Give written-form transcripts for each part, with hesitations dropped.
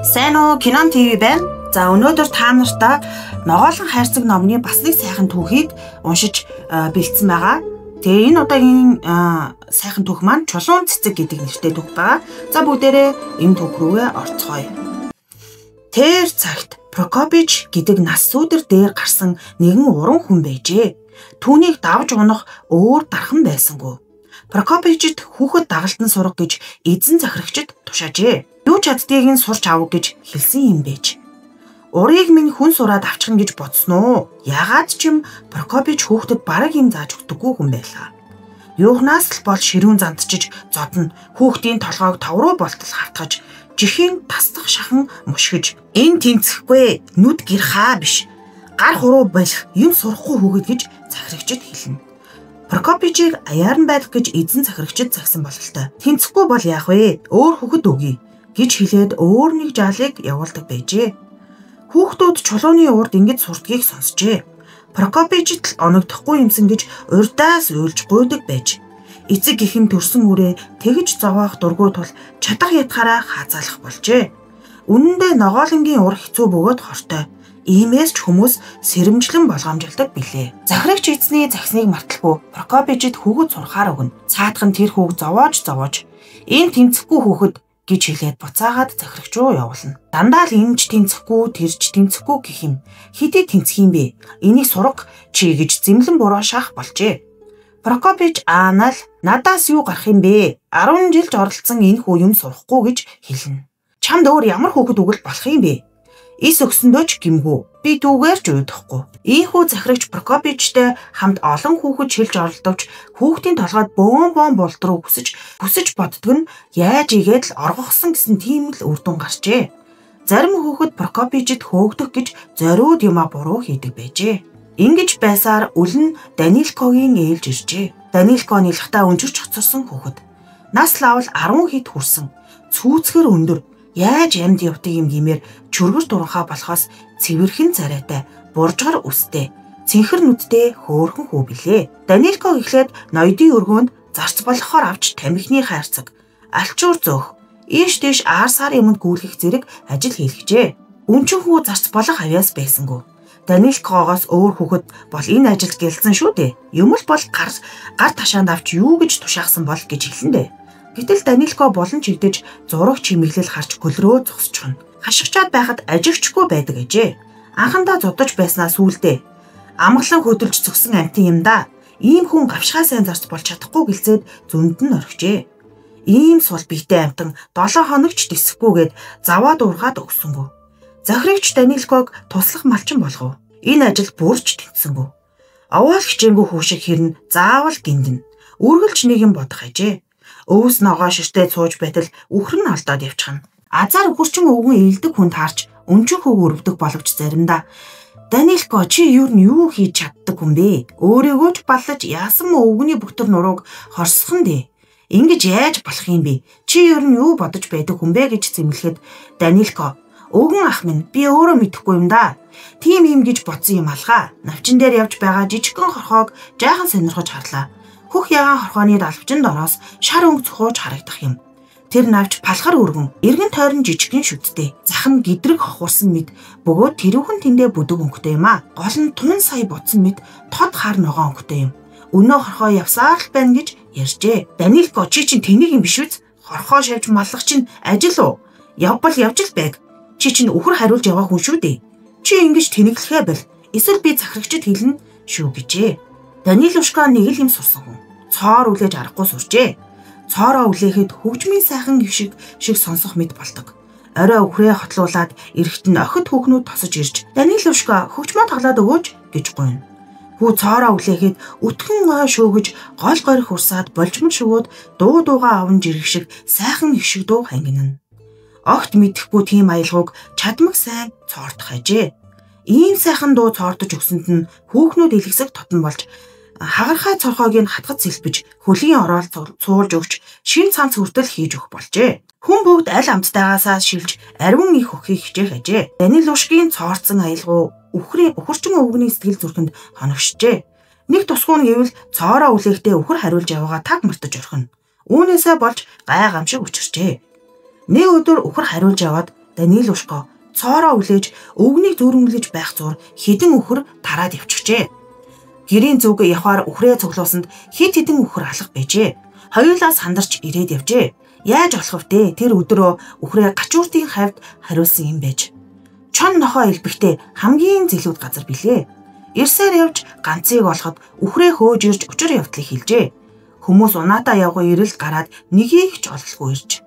Сайн уу, Кинон ТV байна. За өнөөдөр та нартай Ногоолон хайрцаг номны бас нэг сайхан түүхийг уншиж бэлдсэн байгаа. Тэгээ энэ удаагийн сайхан түүх маань Чулуун цэцэг гэдэг нэртэй түүх байгаа. За бүгдээрээ энэ түүх рүүгээ орцгоё. Тэр цагт Прокопич гэдэг нас сүдэр дээр гарсан нэгэн уран хүн байжээ. Түүнийг давж унах өөр дархан байсангүй. Прокопичд хүүхэд дагалдан сурах гэж эзэн захирагчид тушаажээ. Юу ч чаддгийг нь сурч авах гэж хэлсэн юм байж. Урыг минь хүн сураад авчихна гэж бодсон уу? Ягаад ч юм Прокопич хүүхдэд бараг юм зааж өгдөггүй хүн байлаа. Юухнаас л бол ширүүн зандчиж зодно. Хүүхдийн толгойг тав руу болтол хавтгаж, жихийн тасдах шахан мушгиж, энэ тэнцэхгүй нүд гэр хаа биш. Гар хуруу болох юм сурахгүй хүүхэд гэж захирагчид хэлнэ. Прокопичийг аяарн байлах гэж эзэн захирагчид загсан бололтой. Тэнцэхгүй бол яах вэ? Өөр хүүхэд өгье гэж хэлээд өөр нэг жаалыг явуулдаг байжээ. Хүүхдүүд чулууны урд ингэж сурдгийг сонсчээ. Прокопичд л оногдохгүй юмсан гэж урдаас уйлж гуйдаг байж. Эцэг ихэн төрсөн үрээ тэгж зовоох дургүй тул чадах ятгаараа хаазаалах болжээ. Үнэндээ Ногоолонгийн ур хэцүү бөгөөд хортой. Иймээс ч хүмүүс сэрэмжлэн болгоомжилдаг билээ. Захирагч эзний загсныг марталгүй Прокопичд хүүхэд сурахаар өгнө. Цаадхан тэр хүүг зовоож энэ тэнцэхгүй хүүхэд гэж хэлээд буцаагаад захирагч руу явуулна. Дандаа л энэч тэнцэхгүй тэрч тэнцэхгүй гэх юм. Хэдий тэнцэх юм бэ? Энийг сурах чи гэж зэмлэн буруу шаах болжээ. Прокопич аанал надаас юу гарах юм бэ? 10 жилж оролцсон энэ хүү юм сурахгүй гэж хэлнэ. Чамд өөр ямар хүүхэд өгөл болох юм бэ? Ис өгсөндөө ч гимгүү. Би түүгээр ч уйдахгүй. Ийхүү захирагч Прокопичтэй хамт олон хүүхэд шилж оролдовч хүүхдийн толгойд бөөн болдруу хүсэж боддог нь яаж игээд л оргохсон гэсэн тийм л үр дүн гарчээ. Зарим хүүхэд Прокопичд хөөгдөх гэж зориуд юма буруу хийдэг байжээ. Ингэж байсаар үлэн Данилкогийн ээлж иржээ. Данилко нэлхтаа өнчөрч хоцорсон хүүхэд. Нас лавал 10 хэд хүрсэн. Цүүцгэр өндөр. Яаж амьд явдаг юм гэмээр чүргэр дуранхаа болохоос цэвэрхэн царайтай, буржгар үстэй, цэнхэр нүдтэй хөөрхөн хүү билээ. Данилко эхлээд ноёдын өргөөнд зарц болохоор авч тамхины хайрцаг, алчуур зөөх, ийш тийш аарсаар юмд гүйлгэх зэрэг ажил хийлгэжээ. Үнчин хүү зарц болох авяас байсангүй. Данилкогоос өөр хүүхэд бол энэ ажилд гэлсэн шүү дээ. Юм л бол гар ташаанд авч юу гэж тушаахсан бол гэж хэлэндээ. Гэтэл Данилко болон чигдэж зураг чимэглэл харж гөлрөө зогсчихно. Хашгичаад байхад ажигчгүй байдаг ажээ. Анхандаа зодож байснаа сүулдэ. Амгалан хөдөлж зөксөн амтын юм да. Ийм хүн гавшгаа сайн зарч болж чадахгүй гэлцээд зөнд нь орхижээ. Ийм сул биетэй амтан 7 хоногч тисэхгүйгээд заваад ургаад өгсөнгөө. Захирагч Данилког туслах малчин болгов. Энэ ажил бүрч тэнцсэнгөө. Овоол хичээнгүй хүү шиг хэрн заавал гиндэн. Үргэлж нэг юм бодох ажээ. Өвс ногоо ширтээ цууж байтал үхэр нь алдаад явчихна. Азар үхэрчин өвгөн ээлдэг хүн таарч өнчин хөг өрөвдөг боловч заримдаа Данилко чи юу хийж чаддаг хүн бэ? Өөрийгөө ч баллаж яасан өвгөний бүтэр нурууг хорсох нь дээ. Ингэж яаж болох юм бэ? Чи юу бодож байдаг хүн бэ гэж зэмлэхэд Данилко өвгөн ах минь би өөрөө мэдэхгүй юм да. Тийм юм гэж бодсон юм алгаа. Навчин дээр явж байгаа жижигхэн хорхоог жаахан сонирхож харлаа. Хөх ягаан хорхооны далвчанд ороос шар өнгө цохууж харагдах юм. Тэр навч палхар өргөн, эргэн тойрон жижигхэн шүдтэй. Захам гидрэг хохурсан мэд бөгөөд тэрүүхэн тэндээ бүдэг өнгөтэй юм а. Гол нь тун сая бодсон мэд тод хар ногоон өнгөтэй юм. Өнөө хорхоо явсаар л байна гэж ярьжээ. Данилко чи чинь тэнийг юм биш үз? Хорхоо шавж маллах чинь ажил уу? Явбал явж л байг. Чи чинь үхэр хариулж яваа хүн шүү дээ. Чи ингэж тэнэглэхээ бэл. Эсвэл би захирагчд хэлнэ шүү гэжээ. Данилушка нэг л юм сурсан хүн. Цоор үлээж арахгүй сурчээ. Цоороо үлээхэд хөгжмийн сайхан гişиг шиг сонсох мэд болдог. Орой өхрөө хотлуулад эрэхт нь охид хүүхнүүд тосож ирж Данилушка хөгжмөө тоглоод өгөөч гэж гуйна. Хүү цоороо үлээхэд өтгөн гой шөөгөж гол горих урсаад болжмол шөгөөд дуугаа аван жиргэх шиг сайхан гişиг дуу хангинана. Огт мэдэхгүй тийм аялгауг чадмаг сайн цоортох ажээ. Ийм сайхан дуу цоортож өгсөнд нь хүүхнүүд илгэсэг тотон болж хагархай цорхойг нь хатгаж сэлбэж хөлийн ороод цуулж өгч шин цанц хүртэл хийж өгөх болжээ. Хүн бүгд аль амттайгаасаа шилж ариун их өхийг хичээх ажээ. Данилушгийн цоорцсон аялгау үхэрчин өвгөний сэтгэл зүрхэнд хоногшжээ. Нэг тусгуун гэвэл цоороо үлээхдээ үхэр хариулж яваагаа таг мартаж орхино. Үүнээсээ болж гай гамшиг учирчээ. Нэг өдөр үхэр хариулж яваад Данилушка цоороо үлээж өвгнийг зөөрөнгөлж байх зур хідэн үхэр тараад явчихжээ. Гэрийн зүг явахаар үхрээ цуглуулсанд хид хідэн үхэр алга байжээ. Хоёулаа сандарч ирээд явжээ. Яаж болох вэ? Тэр өдрөө үхрээ гачууртын хавьд хариулсан юм байж. Чон нохоо элбэгтэй хамгийн зэлүүд газар билээ. Ирсээр явж ганцыг олоход үхрээ хөөж ирж учир явдлыг хэлжээ. Хүмүүс унаатаа явган ирэлт гараад нэгийг ч ололгүй ирж.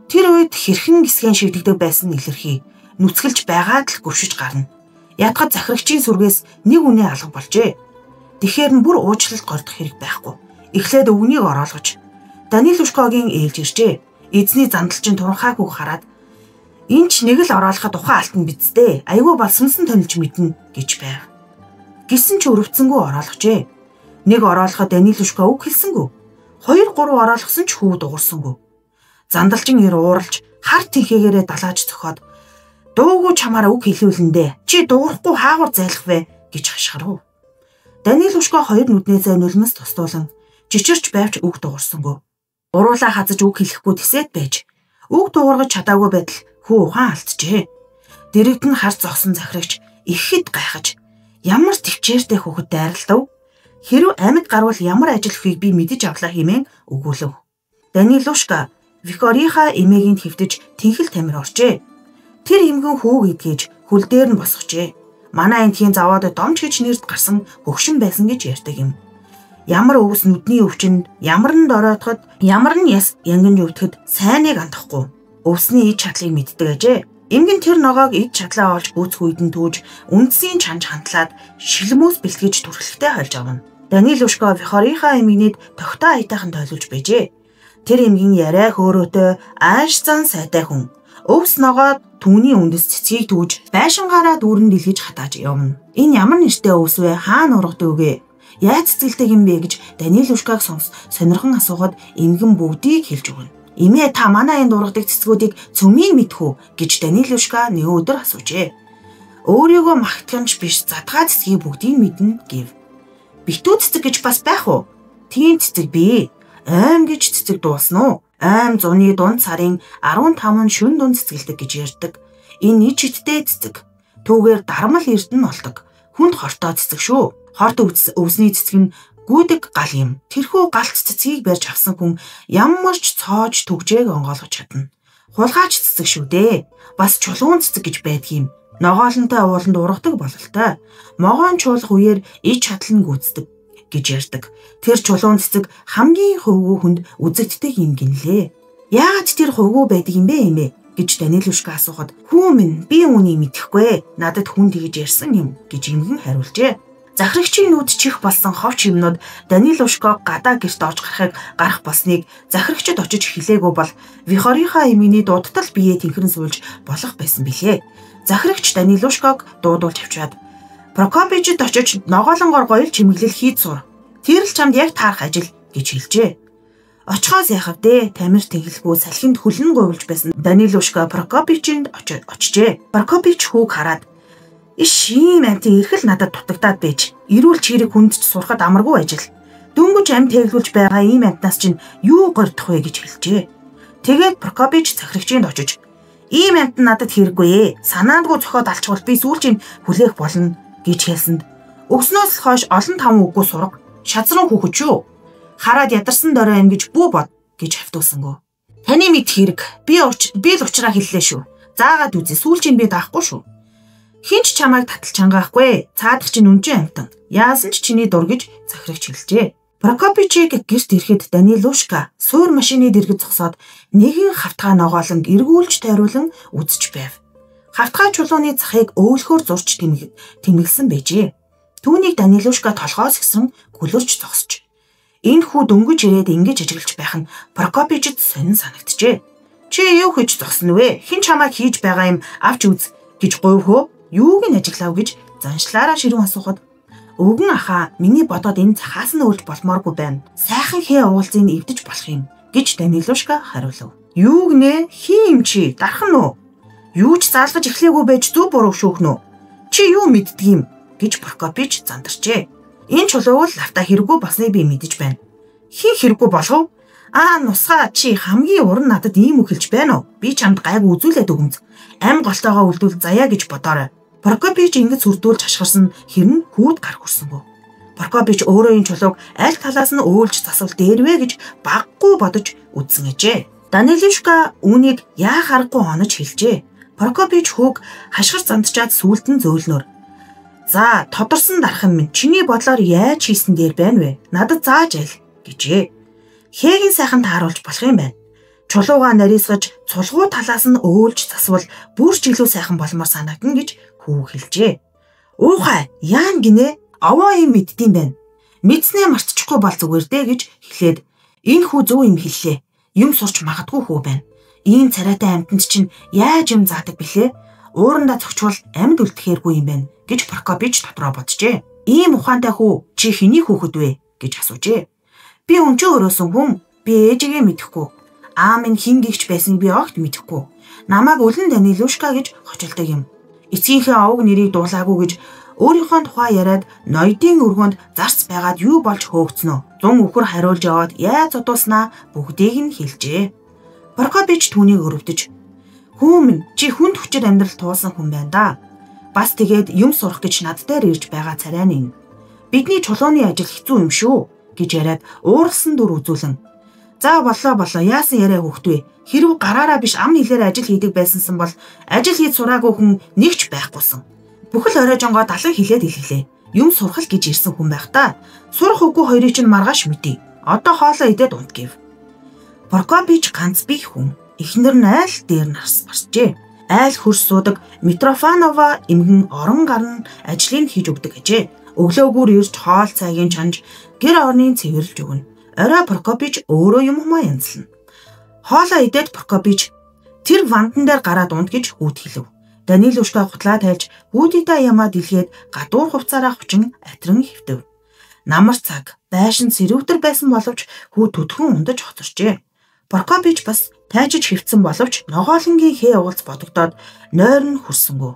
Тэр үед хэрхэн гисгэн шигдэгдэг байсан илэрхий. Нүцгэлж байгаад л гөвшиж гарна. Ядгад захирагчийн сүргээс нэг үнэ алга болжээ. Тэгэхээр нь бүр уучлалт гордох хэрэг байхгүй. Эхлээд өвгнийг оруулгаж Данилушкагийн ээлж иржээ. Эзний зандалчин туранхайг үг хараад энэ ч нэг л оруулахад ухаан алтан бидтэй. Айгүй бол сүнсэн тонилж мэднэ гэж байв. Гисэн ч өрөвцөнгөө оруулгажээ. Нэг оруулахад Данилушка үг хэлсэнгүй. 2-3 оруулгасан ч хүү дуурсангүй. Зандалчин ир ууралж хар тэнхээгээрээ далааж цохоод дуугүй чамаараа үг хэлүүлэндээ. Чи дуурахгүй хаагур зайлах вэ гэж хашгирав. Данилушка 2 нүднээсээ нулимс тусдуулан жичирч байвч үг дуурсангүй. Уруулаа хазаж үг хэлэхгүй тэсэд байж үг дуургаж чадаагүй байтал хүү ухаан алдчихэ. Дэрэгд нь харц зогсон захирагч ихэд гайхаж ямар төвчээртэй хүүхэд дайралтав. Хэрв амьд гарвал ямар ажил хийхийг би мэдэж авлаа хэмээн өгүүлв. Данилушка Викторийнхаа эмээгийн хэвтэж тэнхэл тамир орчээ. Тэр эмгэн хүүг идгээж хөл дээр нь босгожээ. Манай энтхийн заваад домч гэж нэрд гарсан хөгшин байсан гэж ярьдаг юм. Ямар өвс нүдний өвчөнд, ямар нь дороотоход, ямар нь яс янгин өвтөхөд сайныг андахгүй. Өвсний ид чадлыг мэддэг ажээ. Эмгэн тэр ногоог ид чадлаа олж гүйцэх үед нь түүж үндсийн чанж хандлаад шилмөөс бэлтгэж түрлэгтэй хольж авна. Данилушка Викторийнхаа эмгэнийд тогтоо аятайхан тойлуулж байжээ. Тэр эмгэн яриа хөөрөөтэй ааш зан сайтай хүн. Өвс ногоод түүний үндэс цэцгийг түүж байшингаараа дүүрэн дэлгэж хатааж явна. Энэ ямар нэртэй өвс вэ? Хаана ургадаг үгэ? Яаж цэцгэлтэй юм бэ гэж Данилушкаг сонирхон асуухад эмгэн бүгдийг хэлж өгнө. Эмээ та манай энд ургадаг цэцгүүдийг цөмийг мэдэх үү гэж Данилушка нэг өдөр асуужээ. Өөрийгөө магтахынч биш задгаа цэцгийг бүгдийг мэднэ гэв. Битүү цэцэг гэж бас байх уу? Тийм цэцэг бий. Айм гэж цэцэг дуусна уу? Айм зуны дунд сарын 15 шөнө дунд цэцгэлдэг гэж ярьдаг. Энэ ич иттэй цэцэг. Түүгээр дармал эрдэнэ болдог. Хүнд хортой цэцэг шүү. Хорт өвсний цэцэг нь гүйдэг гал юм. Тэрхүү галт цэцгийг барьж авсан хүн ямар ч цоож түгжээг онгойлгож чадна. Хулгайч цэцэг шүү дээ. Бас чулуун цэцэг гэж байдаг юм. Ногоолонтой ууланд ургадаг бололтой. Могоон чуулах үеэр ич чадал нь гүйцдэг гэж ярьдаг. Тэр чулуун цэцэг хамгийн хувгүй хүнд үзэгддэг юм гинлээ. Яагаад тэр хувгүй байдаг юм бэ эмээ гэж Данилушка асуухад хүү минь би үүнийг мэдэхгүй. Надад хүн тэгж ярьсан юм гэж эмгэн хариулжээ. Захирагчийн нүд чих болсон ховч юмнууд Данилушка гадаа гэрт орж гарах болсныг захирагчид очиж хэлээгүй бол Викторийнхаа эмээний дуудтал бие тэнхрэн суулж болох байсан билээ. Захирагч Данилушкаг дуудуулж авчаад Прокопичд очиж ногоолонгоор гоёл чимэглэл хийж сур. Тэр л чамд яг таарах ажил гэж хэлжээ. Очихоос яхав дээ. Тамир тэнхэлгүй салхинд хөлн говьлж байсан Данилушка Прокопичд очижээ. Прокопич хүүг хараад иш ийм амтын эрхэл надад дутагдаад байж эрүүл чирэг хүндч сурахад амаргүй ажил. Дөнгөж амт тэглүүлж байгаа ийм амтнаас чинь юу гордох вэ гэж хэлжээ. Тэгээд Прокопич захирагчинд очиж ийм амт надад хэрэггүй ээ. Санаандгүй зохиод алчвал би сүүлчийн хүлээх болно гэж хэлсэнд өгснөөс хойш олон таван үггүй сурга шазран хүүхэд шүү. Хараад ядарсан дорой ингэж бүү бод гэж хавтуулсангүй. Таны мэд хэрэг би л уучраа хэллээ шүү. Заагаад үзье сүүлчийн би даахгүй шүү. Хинч чамайг таталж хангаахгүй. Цаадах чинь үнжин амтан. Яасан ч чиний дур гэж захирагч хэлжээ. Прокопичийг гэрт ирэхэд Данилушка суур машины дэргэд зогсоод нэгэн хавтгай ногоолон эргүүлж тойруулан үзэж байв. Хавтгай чулууны захыг өөлхөөр зурч тэмэглэсэн байжээ. Түүнийг Данилушка толгоос гисэн гөлөрч зогсож. Энэ хүү дөнгөж ирээд ингэж ажиглаж байх нь Прокопичд сонин санагджээ. Чи юу хийж зогсно вэ? Хэн чамайг хийж байгаа юм авч үз гэж говьхөө. Юуг нь ажиглав гэж заншлаараа ширүүн асуухад өвгөн ахаа миний бодоод энэ цахаас нь өөлж болмооргүй байна. Сайхан хээ уулзыг эвдэж болох юм гэж Данилушка хариулв. Юуг нэ хин юм чи дархан уу? Юу ч заалгаж эхлэегүй байж зүг буруу шүүхнө. Чи юу мэддэг юм гэж Прокопич зандарчээ. Энэ чулууг л автаа хэрэггүй болсныг би мэдэж байна. Хин хэрэггүй болов? Нусгаа чи хамгийн уран надад ийм үг хэлж байна уу? Би чамд гайгүй үзүүлээд өгөмз. Ам голтойгоо үлдүүл заяа гэж бодоорой. Прокопич ингэж сүрдүүлж хашгирсан хэрн хүүд гар хүрсэнгүй. Прокопич өөрөө энэ чулууг аль талаас нь өөлж засвал дээрвэ гэж баггүй бодож үзсэн гэжээ. Данилушка үүнийг яах аргагүй онож хэлжээ. Прокопич хүүг хашгир зандчаад сүулт нь зөөлнөр. За, тодорсон дархан минь чиний бодлоор яаж хийсэн дээр байна вэ? Надад зааж айл гэжээ. Хэгийн сайхан тааруулж болох юм байна. Чулууга нарийсгаж цулгуу талаас нь өөлж засвал бүрч илүү сайхан болмоор санагдана гэж хүү хэлжээ. Уухай, яан гинэ? Овоо юм мэддэм байна. Мэдснээ мартчихгүй бол зүгээр дээ гэж хэлээд энэ хүү зөв юм хэллээ. Юм сурч магадгүй хүү байна. Ийм царайтай амьтанд чинь яаж юм заадаг бэлээ? Уурандаа цогчвол амьд үлдэхээргүй юм байна гэж Прокопич дотроо боджээ. Ийм ухаантай хүү чи хэний хүүхэд вэ гэж асуужээ. Би өнчөө өрөөсөн хүн. Би ээжигээ мэдэхгүй. Минь хин гихч байсан би огт мэдэхгүй. Намайг өлөн Данилушка гэж хочилдог юм. Эцгийнхээ овг нэрийг дуулаагүй гэж өөрийнхөө тухай яриад ноёдын өргөнд зарц байгаад юу болж хөөгцнө. 100 үхэр хариулж яваад яаж зодуулснаа бүгдийг нь хэлжээ. Прокопич түүнийг өрөвдөж "Хүү минь чи хүнд хүчээр амьдрал туулсан хүн байна да. Бас тэгээд юм сурах гэж над дээр ирж байгаа царай нь. Бидний чулууны ажил хэцүү юм шүү" гэж яриад ууралсан дүр үзүүлэн "За болоо яасан яриа хөхтвэ. Хэрв гараараа биш ам хэлээр ажил хийдэг байсансан бол ажил хийж сураагүй хүн нэгч байхгүйсэн. Бүхэл оройжонгоо далан хэлээд илгэлээ. Юм сурах гэж ирсэн хүн байх та. Сурах үгүй хоёрыг чинь маргааш мэдээ. Одоо хоолоо идээд унт гэв." Прокопич ганц бие хүн. Эхнэр нь айл дээр нарсжээ. Айл хөрс суудаг Митрофанова эмгэн орон гарн ажлыг хийж өгдөг гэжээ. Өглөөгөр ирж хоол цайгийн чанж гэр орнын цэвэрлж өгнө. Орой Прокопич өөрөө юм хумаа янзлна. Хоолоо идээд Прокопич тэр вандан дээр гараад унт гэж хүүд хэлв. Данилушка хутлаа тайлж хүүдийдээ ямаа дэлгээд гадуур хувцаараа хучин атрин хөвтөв. Намар цаг байшин сэрүүтэр байсан боловч хүүд төдхөн ундаж хоцорчээ. Прокопич бас тайжиж хөвцөн боловч ногоолонгийн хээ уулз бодогдоод нойр нь хүрсэнгүй.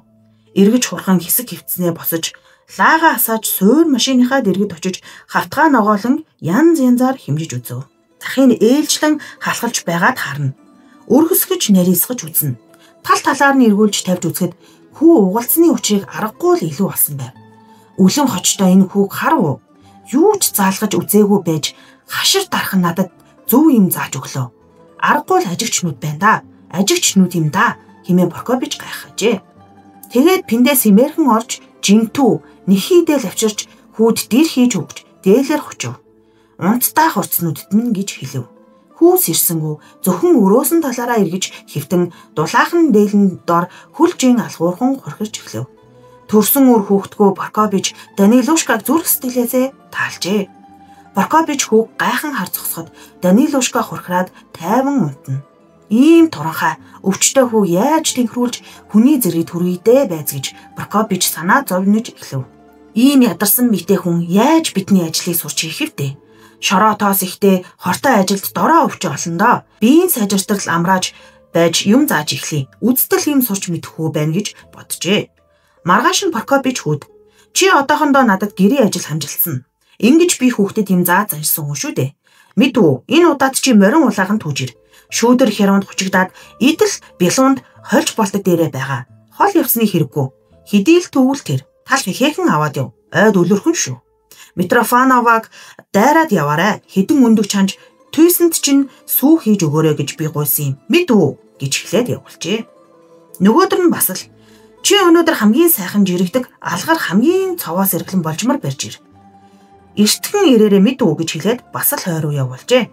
Эргэж хурхан хэсэг хөвцнээ босож лаага асааж суур машиныхаа дэргэд очиж хавтгай ногоолон янз янзаар хэмжиж үзв. Захын ээлжлэн халахалж байгаад харна. Өргөсгөж нарийсгаж үзнэ. Тал талаар нь эргүүлж тавьж үзэхэд хүү угалцны учрыг аргагүй л илүү болсон байв. Өлөн хочтой энэ хүүг харав. Юу ч заалгаж үзээгүй байж хашир дарах надад зөв юм зааж өглөө. Аргагүй л ажигчнууд байна да. Ажигчнууд юм да хэмээн Прокопич гайхажээ. Тэгээд пиндээс имэрхэн орж жинтүү нэхийдэл авчирч хүүд дэр хийж өгч дээлэр хочив. Унттай хурцнуудд нь гэж хэлв. Хүүс ирсэнгүү зөвхөн өрөөсөн талаараа эргэж хөвтөн дулаахан дээлэн дор хүлжийн алгуурхан хурхирч эхлэв. Төрсөн үр хүүхдгөө Прокопич Данилушкаг зүрх сэтгэлээсээ таалжээ. Прокопич хүүг гайхан хар зогсоход Данилушка хурхраад тайван унтна. Ийм туранхай өвчтөе хүү яаж тэнхрүүлж хүний зэрэг түргийдээ байц гэж Прокопич санаа зовниж эхлэв. Ийм ядарсан мэтэй хүн яаж бидний ажлыг сурч хийх вдэ? Шороо тоос ихтэй хортой ажилд дороо өвч олон доо. Биеийн сайжиртал амрааж байж юм зааж эхлэе. Үздэл юм сурч мэдэхгүй байна гэж боджээ. Маргааш нь Прокопич хүүд "Чи одоохондоо надад гэрийн ажил хамжилсан. Ингэж би хүүхдэд юм зааж заншсан хүн шүү дээ. Мэдвүү энэ удаад чи морин улаахан түүж ир. Шүүдэр хямд хучигдаад идэл бялуунд хольж болдог дээрээ байгаа. Хол явсны хэрэггүй. Хидийл төвөл тэр. Тал хэхэн аваад яв. Ойд өлөрхөн шүү. Митрофановаг дайраад яваарай. Хэдэн өндөг чанж туйсанд чинь сүү хийж өгөөрэй гэж би гуйсан юм. Мэдвүү гэж хэлээд явуулжээ. Нөгөөдөр нь бас л "Чи өнөөдөр хамгийн сайхан жирэгдэг алгар хамгийн цовоос эргэлэн болжмор барьж ир. Эртхэн ирээрээ мэдвүү гэж хэлээд бас л хойроо явуулжээ.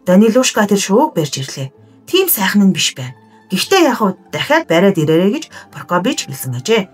Данилушка тэр шууг барьж ирлээ. Тийм сайхан нь биш байна. Гэхдээ яг хав дахиад бариад ирээрэй гэж Прокопич хэлсэн ажээ.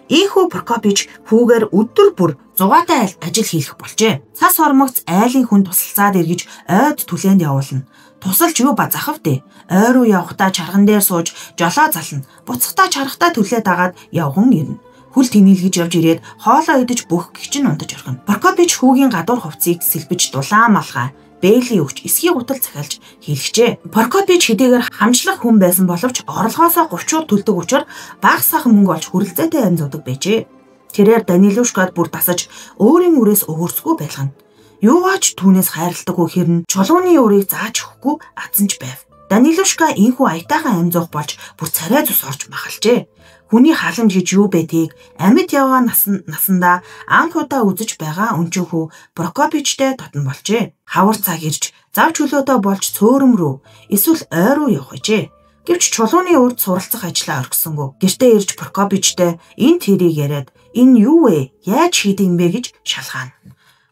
Ийхүү Прокопич хүүгээр өдөр бүр зугаатай ажил хийх болжээ. Цас хормогц айлын хүн тусалцаад эргэж ойд түлээнд явуулна. Тусалж юу базах вдэ? Ой руу явхдаа чарган дээр сууж жолоо зална. Буцахтаа чаргатаа түлээ дагаад явган ирнэ. Хүл тэнэлгэж явж ирээд хоолоо идэж бүх гिचэн унтаж орхино. Прокопич хүүгийн гадуур хувцсыг сэлбэж дулаан малгай бэйли өгч эсгийн гутал захиалж хэлчихжээ. Прокопич хэдийгээр хамжлах хүн байсан боловч орлогоосоо говчуур төлдөг учраас бага сайхан мөнгө олж хүрэлцээтэй амьд зудаг байжээ. Тэрээр Данилушкад бүр тасаж өөрийн үрээс өгөрсгүй байлгана. Юугаач түүнээс хайрладаггүй хэрнэ чулууны урыг зааж өгөхгүй азанж байв. Данилушка энхүү аятайхан амьзуух болж бүр царай цус орж махалжээ. Хүний халамж гэж юу байдгийг амьд яваа насандаа анх удаа үзэж байгаа өнчөөхөө Прокопичтэй татан болжээ. Хавар цаг ирж зав чөлөөтэй болж цөөрөм рүү эсвэл ой руу явах гэжээ. Гэвч чулууны урд суралцах ажлаа орхисонгүй. Гэртээ ирж Прокопичтэй энэ тэрийг яриад энэ юу вэ? Яаж хийдэг юм бэ гэж шалгаана.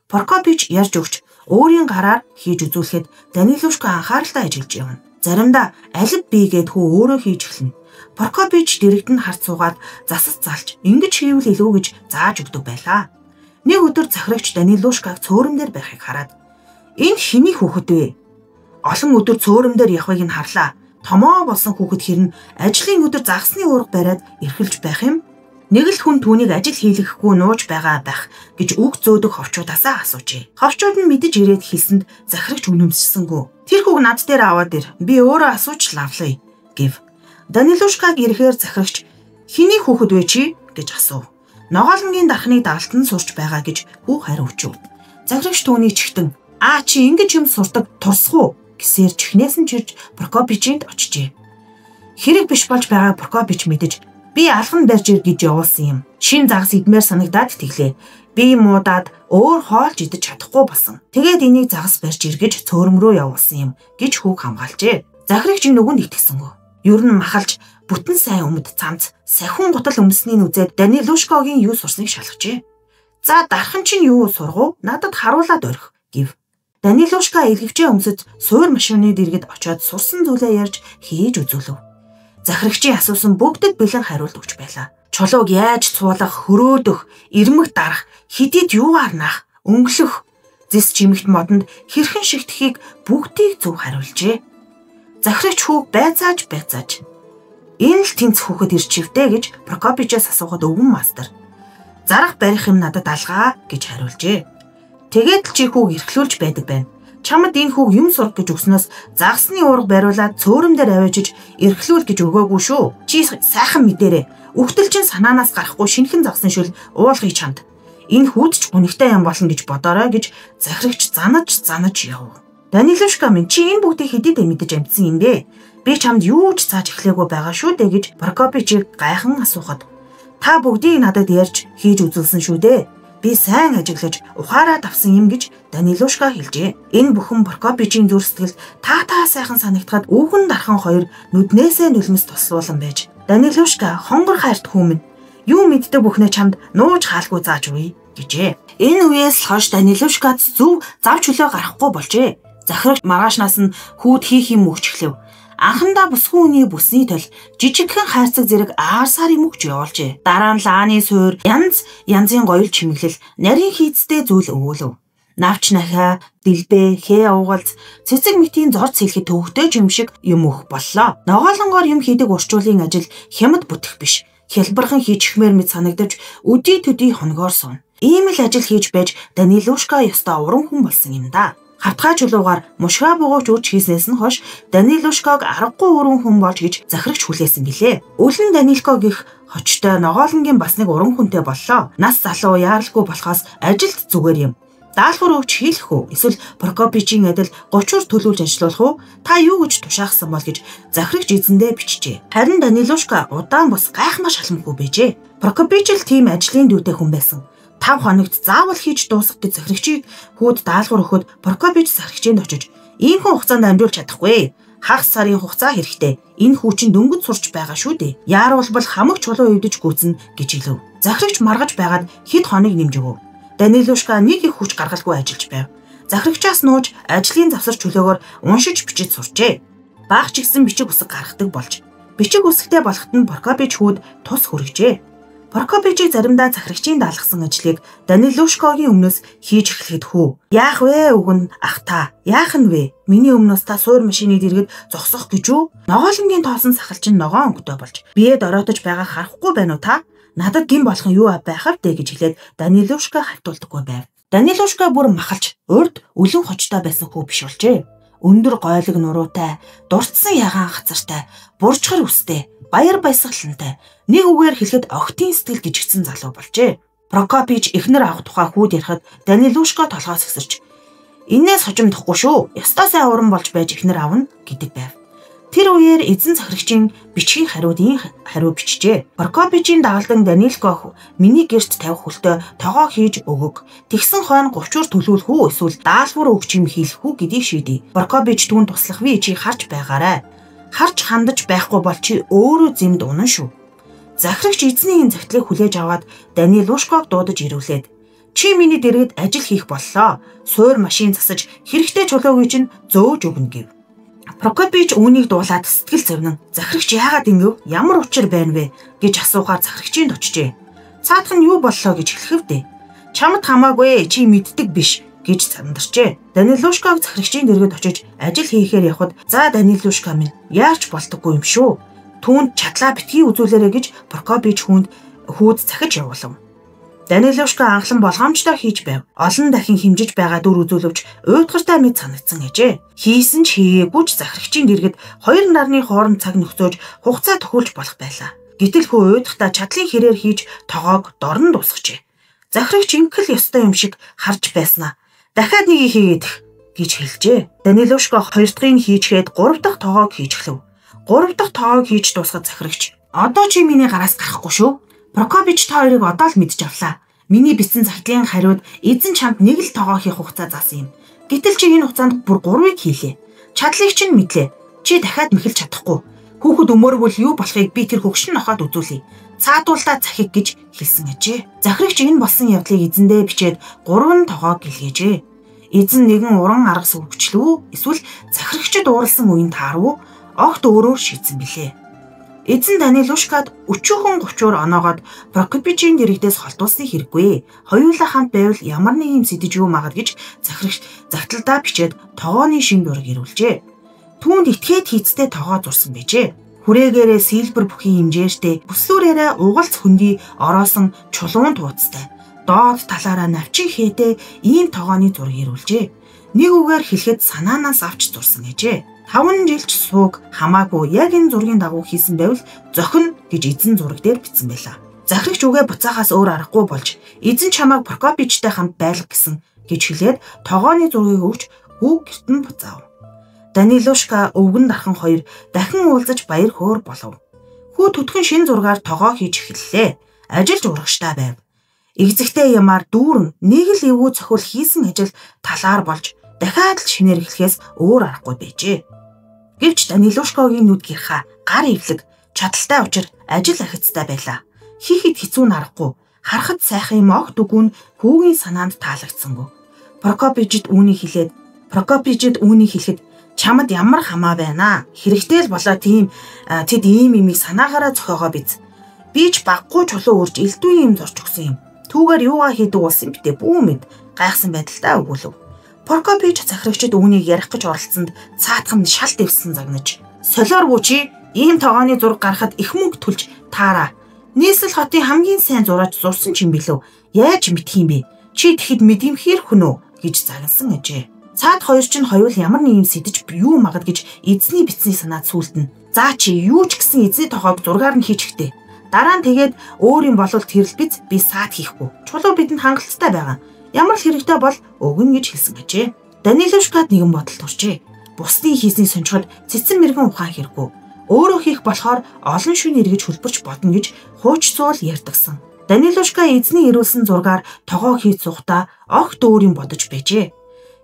Прокопич ярьж өгч өөрийн гараар хийж үзүүлэхэд Данилушка анхааралтай ажиллаж явна. Заримдаа алив бийгээд хөө өөрөө хийж эхэлнэ. Прокопич дэрэгдэн харц суугаад засас залж ингэж хийвэл илүү гэж зааж өгдөг байлаа. Нэг өдөр захирагч Данилушкаг цөөрөмдөр байхыг хараад энэ хэний хүүхэд вэ? Олон өдөр цөөрөмдөр явахыг нь харлаа. Томоо болсон хүүхэд хэрн ажлын өдөр загсны уурга бариад эрхэлж байх юм? Нэг л хүн түүнийг ажил хийлгэхгүй нууж байгаа байх гэж үг зөөдөг ховчуудаасаа асуужээ. Ховчууд нь мэдэж ирээд хэлсэнд захирагч үнэмсэрсэнгүү. Тэр хүүг над дээр аваад ир. Би өөрөө асууж лавлая гэв. Данилушкаг ирэхээр захирагч "Хэний хүүхэд вэ чи?" гэж асуув. Ногоолнгийн дархныг даалтан сурч байгаа гэж хүү хариу өчөв. Захирагч түүний чихтэн чи ингэж юм сурдаг турсах уу гэсээр чихнээс нь чирж Прокопичинд очжээ. Хэрэг биш болж байгаа Прокопич мэдэж би алхан барьж ир гэж явуулсан юм. Шин загас идмээр санагдаад тэглээ. Би муудаад өөр хоолж идэж чадахгүй болсон. Тэгээд энийг загас барьж ир гэж цөөрөм рүү явуулсан юм гэж хүүг хамгаалжээ. Захирагч нөгөөнд итгэсэнгөө. Ер нь махалж бүтэн сайн өмд цамц сахиун гутал өмснийг үзээд Данилушкагийн юу сурсныг шалгажээ. За дархан чинь юу сургуу? Надад харуулад орхи гэв. Данилушка илгэвчээ өмсөж суур машины дэргэд очиод сурсан зүйлээ ярьж хийж үзүүлв. Захирагчийн асуусан бүгдэд бэлэн хариулт өгч байлаа. Чулууг яаж цуулах, хөрөөдөх, ирмэг дарах, хидийд юугаар наах, өнгөлөх, зис чимэгт модонд хэрхэн шигдэхийг бүгдийг зөв хариулжээ. Захирагч хүүг байцааж. Энэ л тэнц хүүхэд ирчивдэ гэж Прокопичээс асуухад өвгөн мастер. Зарах барих юм надад алгаа гэж хариулжээ. Тэгээд л чи хүүг эрхлүүлж байдаг байна. Чамд энэ хүүг юм сурах гэж өгснөөс загсны уурга бариулаад цөөрөм дээр аваажиж эрхлүүл гэж өгөөгүй шүү. Чи сайхан мэдээрээ. Үхтэл чин санаанаас гарахгүй шинхэн загсны шүл уулгыг чамд. Энэ хүүдч гунигтай юм болно гэж бодоорой гэж захирагч занаж яв. Данилушка минь чи энэ бүгдийг хэдийдээ мэдэж амжсан юм бэ? Би чамд юу ч зааж эхлэегүй байгаа шүү дээ гэж Прокопичийг гайхан асуухад та бүгдийг надад ярьж хийж үзүүлсэн шүү дээ. Би сайн ажиглаж ухаараа тавсан юм гэж Данилушка хэлжээ. Энэ бүхэн Прокопичийн зүрх сэтгэлд таа сайхан санагдахад өвгөн дархан хоёр нүднээсээ нулимс туслуулан байж Данилушка хонгор хайрт хүмүн юу мэддэг бүхнээ чамд нууж хаалгүй зааж өгье гэжээ. Энэ үеэс л хойш Данилушкад зөв зав чөлөө гарахгүй болжээ. Захирагч маргаашнаас нь хүүд хийх юм өгч эхлэв. Анхандаа бусгүй үний бүсний тол жижигхэн хайрцаг зэрэг аарсаар юм өгч явуулжээ. Дараа нь лааны суур янзын гоёл чимэглэл нарийн хийцтэй зүйл өгөөлөв. Навч нахаа, дэлбэ, хээ уугалц, цэцэг мэтийн зорц хэлэхэд төвөгтэй юм шиг юм өгөх боллоо. Ногоолонгоор юм хийдэг урчуулын ажил хямд бүтэх биш. Хялбархан хийчихмээр мэд санагдаж өдий төдий хоногоор сууна. Ийм л ажил хийж байж Данилушка ёстой уран хүн болсон юм да. Хавтгай чулуугаар мушгаа бугууч үрж хийснээс нь хойш Данилушкаг аргагүй уран хүн болж гэж захирагч хүлээсэн билээ. Өлөн Данилко гих хочтой ногоолонгийн бас нэг уран хүнтэй боллоо. Нас залуу яаралгүй болохоос ажилд зүгээр юм. Даалгавар өгч хийлэх үү? Эсвэл Прокопичийн адил 30-оор төлөвлөж ажиллах уу? Та юу гэж тушаахсан бол гэж захирагч эзэндээ бичжээ. Харин Данилушка удаан бус гайхмаар шалмгүй байжээ. Прокопич л тийм ажлын дүүтэй хүн байсан. 5 хоногт заавал хийж дуусгах гэж захирагчийг хүүд даалгавар өгөхөд Прокопич захирагчинд очиж "Иймхэн хугацаанд амжуулж чадахгүй. Хагас сарын хугацаа хэрэгтэй. Энэ хүү чинь дөнгөж сурч байгаа шүү дээ. Яарвал хамаг чулуу өвдөж гүйцэн" гэж хэлв. Захирагч маргаж байгаад хэд хоног нэмж өгөв. Данилушка нэг их хүч гаргалгүй ажиллаж байв. Захирагчаас нууж ажлын завсар чөлөөгөөр уншиж бичиж сурчээ. Баах ч гэсэн бичиг үсэг гаргадаг болж. Бичиг үсэгтэй болоход нь Прокопич хүүд тус хүргэжээ. Прокопичийг заримдаа захирагчийн даалгасан ажлыг Данилушкагийн өмнөөс хийж эхлэхэд хөө. "Яах вэ өгөн ах та? Яах нь вэ? Миний өмнөөс та суур машиныг дэргэд зогсох гэж үү? Ногоолонгийн тоосон сахал чинь ногоон өнгөтэй болж. Бие дороотож байгаа харахгүй байна уу та? Надад гин болох юу байх вэ гэж хэлээд Данилушка хавтуулдаггүй байв. Данилушка бүр махалж урд өлөн хочтой байсан хүү биш болжээ. Өндөр гойлог нуруутай, дурдсан ягаан хацартай, буржгар үстэй, баяр баясгалантай, нэг үгээр хэлэхэд огтын сэтгэл гжигдсэн залуу болжээ. Прокопич эхнэр авах тухай хүүд ярихад Данилушка толгоос өсөрч Инээс хожимдохгүй шүү. Ястаа сайн уран болж байж ихнэр авна гэдэг байв. Тэр үеэр эзэн захирагчийн бичгийн хариуд ийм хариу бичжээ. Прокопичийн дагалдан Данилко миний гэрт тавих хөлтөө тогоо хийж өгөг. Тэгсэн хойно говчуур төлөвлөх үү эсвэл даалгавар өгч юм хийх үү гэдгийг шийдэе. Прокопич түүнд туслах би чи харж байгаарай. Харж хандаж байхгүй бол чи өөрөө зэмд унана шүү. Захирагч эзний энэ загтлыг хүлээж аваад Данилушког дуудаж ирүүлээд чи миний дэргэд ажил хийх боллоо. Суур машин засаж хэрэгтэй чулууг чинь зөөж өгнө гэв. Прокопич үүнийг дуулаад сэтгэл зовнон захирагч яагаад ингэв? Ямар учир байна вэ гэж асуухаар захирагчинд очжээ. Цаадах нь юу боллоо гэж хэлэхэвдээ. Чамд хамаагүй чи мэддэг биш гэж сандарчээ. Данилушкаг захирагчийн дэргэд очиж ажил хийхээр явхад за Данилушка минь яарч болдоггүй юм шүү. Түүнд чадлаа битгий үзүүлээрэ гэж Прокопич хүүд захиж явуулав. Данилушка анхлан болгоомжтой хийж байв. Олон дахин химжиж байгаа дүр үзүүлвч уйтгартай мэд санагдсан ажээ. Хийсэн ч хийгээгүй ч захирагчийн дэргэд хоёр нарны хооронд цаг нөхцөөж хугацаа төхөөлж болох байлаа. Гэтэл хүү уйтгартай чадлын хэрээр хийж тоогоог дорн дуусгажээ. Захирагч инкэл ёстой юм шиг харж байснаа дахиад нэг хийгээд гэж хэлжээ. Данилушка хоёр дахьыг хийчгээд гурав дахь тоогоог хийж эхлэв. Гурав дахь тоогоог хийж дуусгаад захирагч одоо чи миний гараас гарахгүй шүү. Прокопич та хоёрыг одоо л мэдж авлаа. Миний бичсэн загтлын хариуд эзэн чамд нэг л тоогоо хийх хугацаа заасан юм. Гэтэл чи энэ хугацаанд бүр 3-ыг хийлээ. Чадлыг чинь мэдлээ. Чи дахиад мэхэлж чадахгүй. Хүүхэд өмөрвөл юу болохыг би тэр хөгшин нохоод үзүүлье. Цаадуулдаа захиг гэж хэлсэн ажээ. Захирагч энэ болсон явдлыг эзэндээ бичээд 3 тоогоог гэлгээжээ. Эзэн нэгэн уран арга сүргчлүү эсвэл захирагчд ууралсан үеийн тааруу огт өөрөөр шийдсэн билээ. Эзэн Данилушкад өчүүхэн гучуур оноогоод Прокопичийн дэрэгдээс холдуулсныг хэрэггүй. Хоёулаа хамт байвал ямар нэг юм сэдэж юу магад гэж захирагч загталдаа бичээд тогооны шин дураг ирүүлжээ. Түүнд итгээд хийцтэй тогоо зурсан байжээ. Хүрээгээрээ сэлбэр бүхийн хэмжээштэй бүслүүрээрээ угалц хөндөй ороосон чулуун тууцтай. Доод талаараа навчин хээтэй ийм тогооны зураг ирүүлжээ. Нэг үгээр хэлэхэд санаанаас авч зурсан ажээ. 5 жилч сууг хамаагүй яг энэ зургийн дагуу хийсэн байвал зохино гэж эзэн зураг дээр бичсэн байлаа. Захирагч үгээ буцаахаас өөр аргагүй болж эзэн чамайг Прокопичтай хамт байлга гэсэн гэж хэлээд тогооны зургийг өгч үг гертэн буцаав. Данилушка өвгөн дархан хоёр дахин уулзаж баяр хөөр болов. Хүү төдхөн шин зургаар тогоо хийж эхэллээ. Ажилж урагштай байв. Игзэгтэй ямаар дүүрэн нэг л эвгүй цохол хийсэн ажил талаар болж дахиад л шинээр эхлэхээс өөр аргагүй байжээ. Гэвч Данилушкогийн нүд гэрха гар ивлэг чадaltaй учир ажил ахицтай байлаа. Хийхэд хэцүү нарахгүй харахад сайхан юм огт үгүй нь хүүгийн санаанд таалагдсангүй. Прокопичд үүнийг хэлэхэд чамд ямар хамаа байна. Хэрэгтэй л болоо тийм тэд ийм имийг санаагаараа зохиогоо биз. Би ч баггүй чулуу өрж элдвийн юм зорч өгсөн юм. Түүгээр юугаа хийдэг болсон битээ бүү мэд гайхсан байдалтай өгүүлв. Прокопич захирагчид үүнийг ярих гэж оролцсонд цаатхан шал дэвсэн загнаж солиоргүй чи ийм тогооны зураг гарахад их мөнгө төлж таараа. Нийслэл хотын хамгийн сайн зураач зурсан ч юм билүү. Яаж мэдх юм бэ? Чи тэгэхэд мэдэмхээр хүн үү гэж загнасан ажээ. Цаад хоёр ч хоёул ямар нэг юм сэдэж юу магад гэж эзний бичсний санаад сүултэн. За чи юу ч гэсэн эзний тогоог зургаар нь хийчихтэй. Дараа нь тэгээд өөр юм болвол тэрл биз би саад хийхгүй. Чулуу бидэнд хангалттай байгаа. Ямар л хэрэгтэй бол өгнө гэж хэлсэн ажээ. Данилушкад нэгэн бодол төржээ. Бусдын хийсний сончход цэцэн мэрэгэн ухаан хэрэггүй. Өөрөө хийх болохоор олон шөнө эргэж хөлбөрч бодно гэж хуучцуул ярьдагсан. Данилушка эзний ирүүлсэн зургаар тогоо хийж суухдаа огт өөр юм бодож байжээ.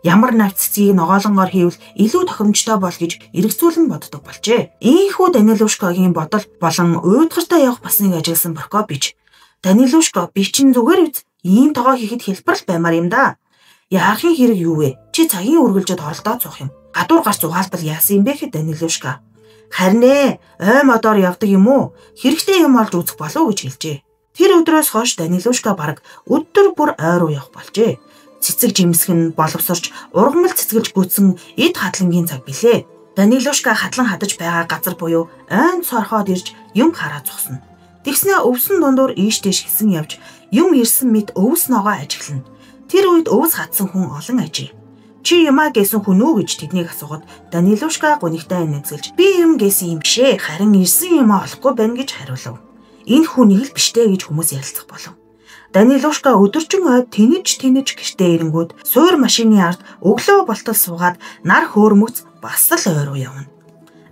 Ямар навццгийг ногоолонгоор хийвэл илүү тохиромжтой бол гэж эргцүүлэн боддог болжээ. Ийхүү Данилушкагийн бодол болон уйдгартай явах бас нэг ажилласан Прокопич. Данилушка би чинь зүгээр үз ийм тогоо хийхэд хэлбэрл баймаар юм да. Яахын хэрэг юу вэ? Чи цагийн үргэлжид оролдоод суух юм. Гадуур гарч угаалбал яасан юм бэ гэхэд Данилушка. Харин ой модоор явдаг юм уу? Хэрэгтэй юм олж үзэх болов уу гэж хэлжээ. Тэр өдрөөс хойш Данилушка бараг өдөр бүр ойр руу явах болжээ. Цэцэг жимсгэн боловсорч ургамал цэцгэлж гүйтсэн эд хадламгийн цаг билээ. Данилушка хадлан хадаж байгаа газар буюу ойн цорхоод ирж юм хараа зогсно. Тэгснээ өвсөн дундуур ийш тийш гисэн явж юм ирсэн мэт өвс ногоо ажиглана. Тэр үед өвс хатсан хүн олон ажээ. Чи юмаа гэсэн хүн үү гэж тэднийг асуухад Данилушка гунигтай нэзгэлж би юм гэсэн юм бишээ. Харин ирсэн юмаа олохгүй байна гэж хариулав. Энэ хүн нэг л биштэй гэж хүмүүс ярилцах болов. Данилушка өдөржин ойд тэнэж гэртээ ирэнгүүт суур машины ард өглөө болтол суугаад нар хөөрмөц бас л ойруу явна.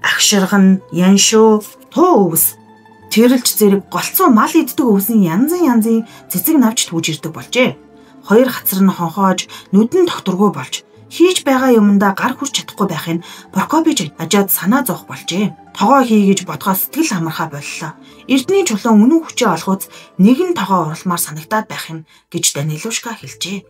Агширган, яншуу, туу өвс, тэрэлж зэрэг голцоо мал иддэг өвсний янзын цэцэг навч түүж ирдэг болжээ. Хоёр хацар нь хонхоож, нүдэн тогтургүй болж, хийж байгаа юмдаа гар хүрч чадахгүй байхын Прокопич ажаад санаа зовх болжээ. Тогоо хий гэж бодгоо сэтгэл амархаа боллоо. Эрдний чулуун үнэн хүчээ олгооц нэгэн тогоо уралмаар санагдаад байх юм гэж Данилушка хэлжээ.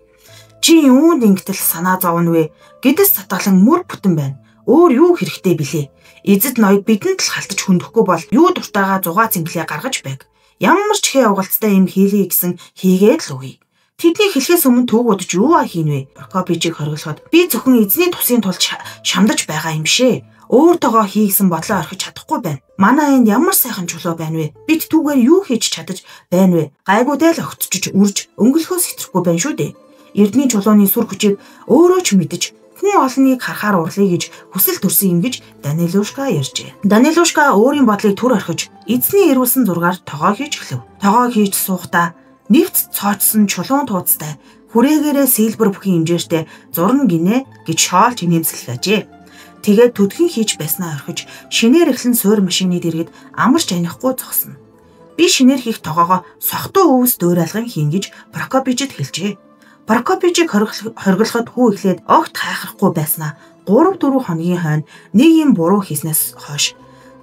Чи юунд ингэтэл санаа зовно вэ? Гэдэс татгалан мөр бүтэн байна. Өөр юу хэрэгтэй билээ? Эзэд ноёд бидэнд л халтаж хөндөхгүй бол юу дуртайгаа зугаа цэмглээ гаргаж байг. Ямар ч хээ угалцтай юм хийлээ гэсэн хийгээд л үгүй. Тэдний хэлхээс өмнө төг удаж юу хийнвэ? Прокопичийг хориглоход би зөвхөн эзний тусын тулд шамдаж байгаа юм шээ. Өөр тогоо хийгсэн бодлоо орхиж чадахгүй байна. Манай энд ямар сайхан чулуу байна вэ? Бид түүгээр юу хийж чадаж байна вэ? Гайгуудаа л огтчиж үрж өнгөлөхөөс хэтрэхгүй байна шүү дээ. Эрдний чулууны сүр хүчийг өөрөө ч мэдэж хүн олныг харахаар урлая гэж хүсэл төрсөн юм гэж Данилушка ярьжээ. Данилушка өөрийн бодлыг түр орхиж эзний ирүүлсэн зургаар тогоо хийж эхлэв. Тогоо хийж суухдаа нэвт цоочсон чулуун тууцтай хүрээгээрээ сэлбэр бүхий хэмжээтэй зурна гинэ гэж шоолж нэмсэлгажээ. Тэгээд төдгөн хийж байснаа орхиж шинээр эхлэн суур машины дэргэд амарч анихгүй зогсно. Би шинээр хийх тогоогоо сохтуу өвс дөөралган хийн гэж Прокопичд хэлжээ. Прокопичийг хоригдлоход хүү эхлээд огт хайхрахгүй байснаа 3-4 хоногийн хойно нэг юм буруу хийснээс хойш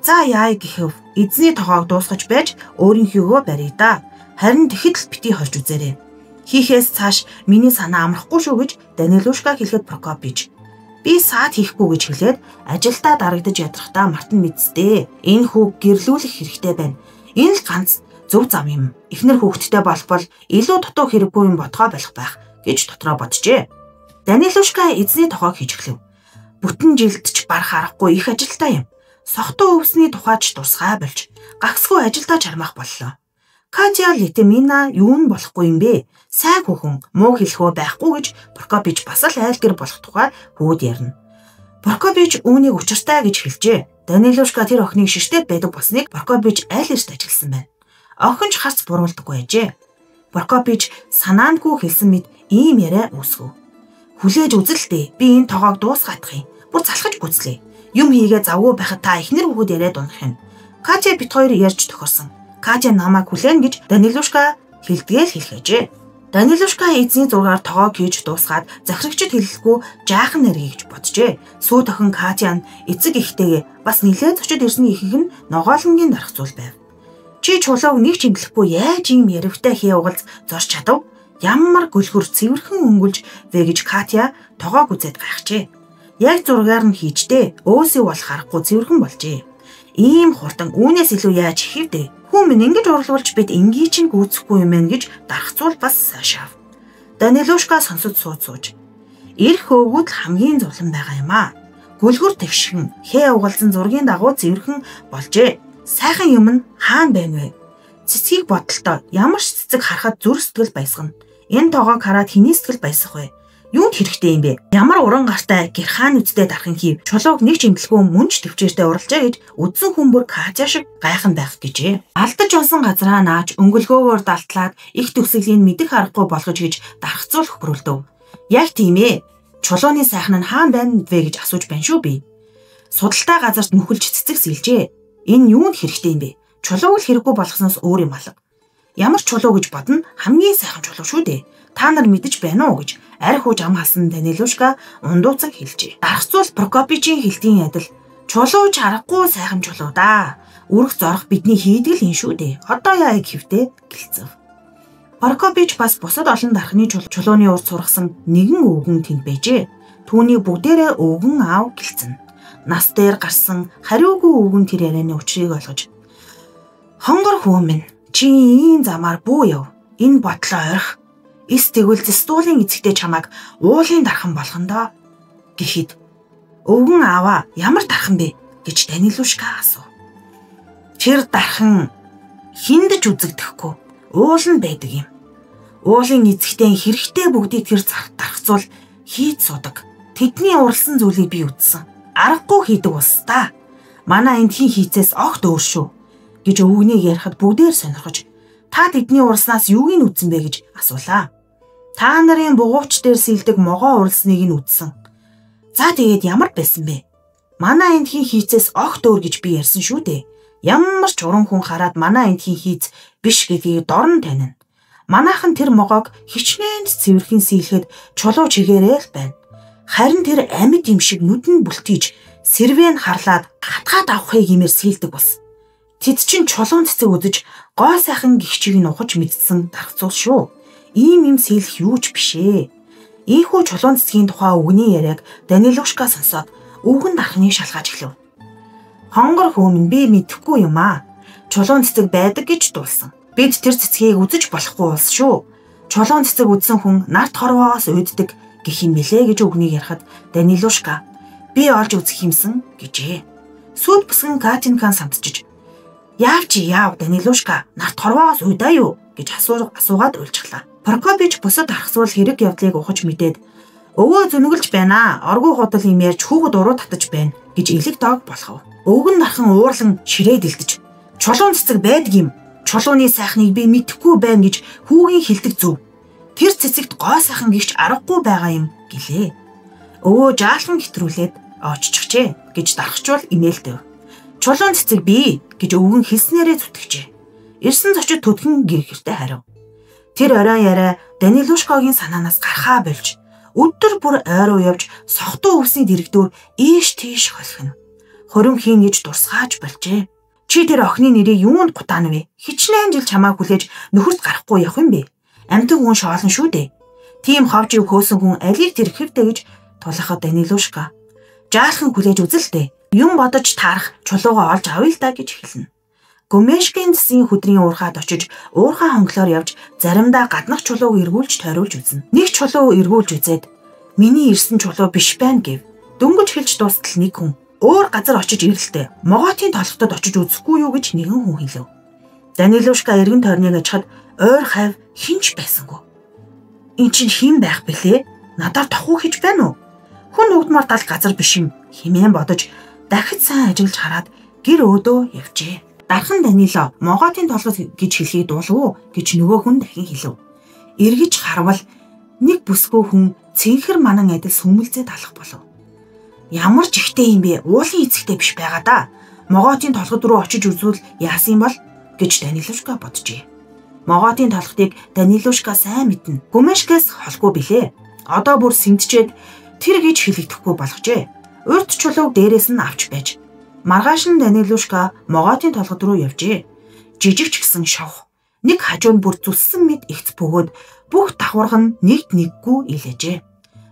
за яа гэхэв эзний тоогоог дуусгаж байж өөрийнхөөгөө барья да. Харин тэгэхэд л бити хорж үзээрэй. Хийхээс цааш миний санаа амрахгүй шүү гэж Данилушка хэлэхэд Прокопич би саад хийхгүй гэж хэлээд ажилдаа дарагдаж ядрахдаа мартан мэдстэй. Энэ хүүг гэрлүүлэх хэрэгтэй байна. Энэ л ганц зөв зам юм. Эхнэр хүүхэдтэй болбол илүү дутуу хэрэггүй юм бодгоо болох байх гэж дотроо боджээ. Данилушка эзний тоогоог хийж эхлэв. Бүтэн жилдч барах аргагүй их ажилтаа юм. Сохтуу өвсний тухайч дурсгай болж гагсгүй ажилдаа чармаах боллоо. Катя Литемина юу нь болохгүй юм бэ? Сайн хүүхэн муу хэлэхөө байхгүй гэж Прокопич бас л айлгэр болох тухай хүүд ярина. Прокопич үүнийг учиртай гэж хэлжээ. Данилушка тэр охиныг ширтээд байдаг болсныг Прокопич айл эрт ажигласан байна. Охин ч харц буруулдаггүй ажээ. Прокопич санаандгүй хэлсэн мэд ийм яриа үүсгэв. Хүлээж үзэлтэй би энэ тоогоог дуусгаадах юм. Бүр залхаж гүцлээ. Юм хийгээ завгүй байхад та эхнэр хүүхэд яриад унах юм. Катя бит хоёр ярьж тохирсон. Катя намайг хүлээн гэж Данилушка хэлдгээл хэлхээжээ. Данилушка эзний зургаар тоогоог хийж дуусгаад захирагчд хэлэхгүй жаахан нэргий гэж боджээ. Сүү тохин Катя нь эцэг ихтэйгээ бас нилээд зочид ирсний ихэнх нь ногоолонгийн дарах зүйл байв. Чи чулууг нэг ч имлэхгүй яаж ийм яривтай хий угалз зорч чадав? Ямар гөлгөр цэвэрхэн өнгөлж вэ гэж Катя тоогоог үзээд гайхжээ. Яг зургаар нь хийждээ. Өөсөө бол харахгүй цэвэрхэн болжээ. Ийм хурдан үүнээс илүү яаж хийвдэ? Хүн минь ингэж урлуулж бид ингийн чинь гүйцэхгүй юм байна гэж дарахцуул бас сайшаав. Данилушка сонсож сууж. Ирэх өвгүүд хамгийн зулан байгаа юм аа. Гөлгөр тэгшхэн хээ угалзан зургийн дагуу цэвэрхэн болжээ. Сайхан юм нь хаана байна вэ? Цэцгийг бодолтой ямар ч цэцэг харахад зүр сэтгэл баясгана. Энэ тоогоог хараад хэний сэтгэл баясах вэ? Юунд хэрэгтэй юм бэ? Ямар уран гартай гэр хаан үдтэй дарахын хийв. Чулууг нэг ч имлэхгүй мөнч төвчээртэй уралжаа гэж үдсэн хүмүүр Катя шиг гайхан байх гэжээ. Алдаж унсан газраа нааж өнгөлгөөгөөр далтлаад их төгсгөлийн мэдэх аргагүй болгож гэж дарахцуулах бүрэлдэв. Яг тийм ээ. Чулууны сайхан нь хаана байна вэ гэж асууж байна шүү би. Судалтай газарт нөхөлж цэцэг сэлжээ. Энэ юунд хэрэгтэй юм бэ? Чулууг л хэрэггүй болгосноос өөр юм алга. Ямар чулуу гэж бодно хамгийн сайхан чулуу шүү дээ. Та нар мэдэж байна уу гэж арх ууж ам халсан Данилушка ундууцаг хэлжээ. Дарахцуул Прокопичийн хэлтийн адил чулууч аргагүй сайхан чулуу да. Үрх зорох бидний хийдэг л юм шүү дээ. Одоо яа гэвтэ гэлцэв. Прокопич бас бусад олон дархны чулууны урд сургасан нэгэн өвгөн тэнд байжээ. Түүнийг бүгдээрээ өвгөн аав гэлцэн. Нас дээр гарсан хариугүй өвгөн тэр ярианы учрыг ойлгож хонгор хүү минь чи ийм замаар бүү яв. Энэ бодлоо ойрох. Эс тэгвэл зэстуулын эцэгтэй чамайг уулын дархан болгондоо гэхэд өвгөн ааваа ямар дархан бэ гэж Данилушка асуув. Тэр дархан хиндэж үзэгдэхгүй уул нь байдаг юм. Уулын эцэгтэй хэрэгтэй бүгдийг тэр дархцуул хийж судаг. Тэдний уралсан зүйлийг би үзсэн. Аргагүй хийдэг ус та. Манай энд хин хийцээс огт өөр шүү гэж өвгнийг ярихад бүгдээр сонирхож Та тэдний урснаас юуг нь үзсэн бэ гэж асуулаа. Та нарын бугуувч дээр сэлдэг могоо уралсныг нь үзсэн. За тэгээд ямар байсан бэ? Манай эндхийн хийцээс огт өөр гэж би ярьсан шүү дээ. Ямар ч уран хүн хараад манай эндхийн хийц биш гэдгийг дорн танина. Манайхан тэр могоог хичнээн цэвэрхэн сийлэхэд чулуу чигээрээ л байна. Харин тэр амьд юм шиг нүдэн бүлтийж сэрвэн харлаад хатгаад авахыг имээр сийлдэг бас. Тэд чин чулуун цэцэг үзэж гой сайхан гихчийг нь ухаж мэдсэн дархцуул шүү. Ийм юм сийлэх юу ч бишээ. Ийхүү чулуун цэцгийн тухай үгний яриаг Данилушка сонсоод өвгөн дархныг шалгаж эхлэв. Хонгор хөөмн би мэдэхгүй юм аа. Чулуун цэцэг байдаг гэж дуулсан. Бид тэр цэцгийг үзэж болохгүй улс шүү. Чулуун цэцэг үзсэн хүн нарт хорвоос уйддаг гэх юм билээ гэж үгнийг ярихад Данилушка би олж үзэх юмсан гэжээ. Сүйд бүсгэн Катинкан самтчиж яав чи яав Данилушка нарт хорвоос уйдаа юу гэж асуугаад уйлчихлаа. Прокопич бусад архсуул хэрэг явдлыг ухаж мэдээд өвөө зүнгэлж байна. Оргуу худал юм ярьж хүүхэд уруу татаж байна гэж элэг дог болохов. Өвгөн нархан уурлан ширээд илдэж чулуун цэцэг байдаг юм. Чулууны сайхныг би мэдэхгүй байна гэж хүүгийн хэлдэг зөв. Тэр цэцэгт гой сайхан гихч аргагүй байгаа юм гэлээ. Өвөө жаалхан гэтрүүлээд оччихжээ гэж дарахчвал имэйлдэв. Чулуун цэцэг би гэж өвгөн хэлснээрээ зүтгэжээ. Ирсэн зочид төдгөн гэрхэртэй харив. Тэр оройн яриа Данилушкагийн санаанаас гархаа болж өдөр бүр ойроо явж сохтуу өвсний дэрэгдүүр ийш тийш холхино. Хорим хийн гэж дурсгааж болжээ. Чи тэр охины нэрийг юунд гутаана вэ? Хичнээн жил чамаа хүлээж нөхөрт гарахгүй явах юм бэ? Амтан хүн шоолно шүү дээ. Тийм ховжиг хөөсөн хүн алийг тэрхэвдэ гэж тулахад Данилушка. Жаалхан хүлээж үзэлтэй. Юм бодож таарах чулуугаа олж авъя л да гэж хэлнэ. Гомешкийн засгийн хөдрийн уурхаад очиж уурхай хонглоор явж заримдаа гаднах чулууг эргүүлж тойруулж үзнэ. Нэг чулуу эргүүлж үзээд миний ирсэн чулуу биш байна гэв. Дөнгөж хэлж дуустал нэг хүн өөр газар очиж ирэлтэй. Могоотын толготод очиж үзэхгүй юу гэж нэгэн хүн хэлв. Данилушка эргэн тойрныг ажихад ойр хавь хинч байсангүй. Эн чинь хэн байх бэлээ? Надаар тохуу хийж байна уу? Хүн нүгдмар тал газар биш юм хэмээн бодож дахид сайн ажиглаж хараад гэр өөдөө явжээ. Дархан Данило могоотын толгот гэж хэлхийг дуулав гэж нөгөө хүн дахин хэлв. Эргэж харвал нэг бүсгүй хүн цэнхэр манан адил сүмэлзээ талах болов. Ямар ч ихтэй юм бэ? Уулын эцэгтэй биш байгаа да. Могоотын толгод руу очиж үзвэл яасан юм бол гэж Данилушка боджээ. Могоотын толготыг Данилушка сайн мэднэ. Гомешкээс холгүй билээ. Одоо бүр сэмтчээд тэр гэж хэлэгдэхгүй болгожээ. Урд чулууг дээрээс нь авч байж. Маргааш нь Данилушка могоотын толгод руу явжээ. Жижигч гисэн шов. Нэг хажуунд бүр зүссэн мэд ихц бөгөөд бүх давхарх нь нэггүй илээжээ.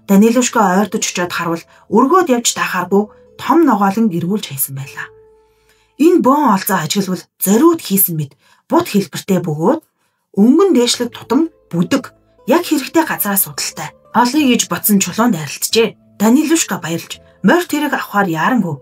Данилушка ойртож очиод харвал өргөөд явж тахааргүй том ногоолон эргүүлж хайсан байлаа. Энэ бөөн олзоо ажиглавал зориуд хийсэн мэд бут хэлбэртэй бөгөөд өнгөн дээшлэг тутам бүдэг яг хэрэгтэй газраас судалтай. Олъё гэж бодсон чулуунд арилтжээ. Данилушка баярлж морь тэрэг авахар яарангүй.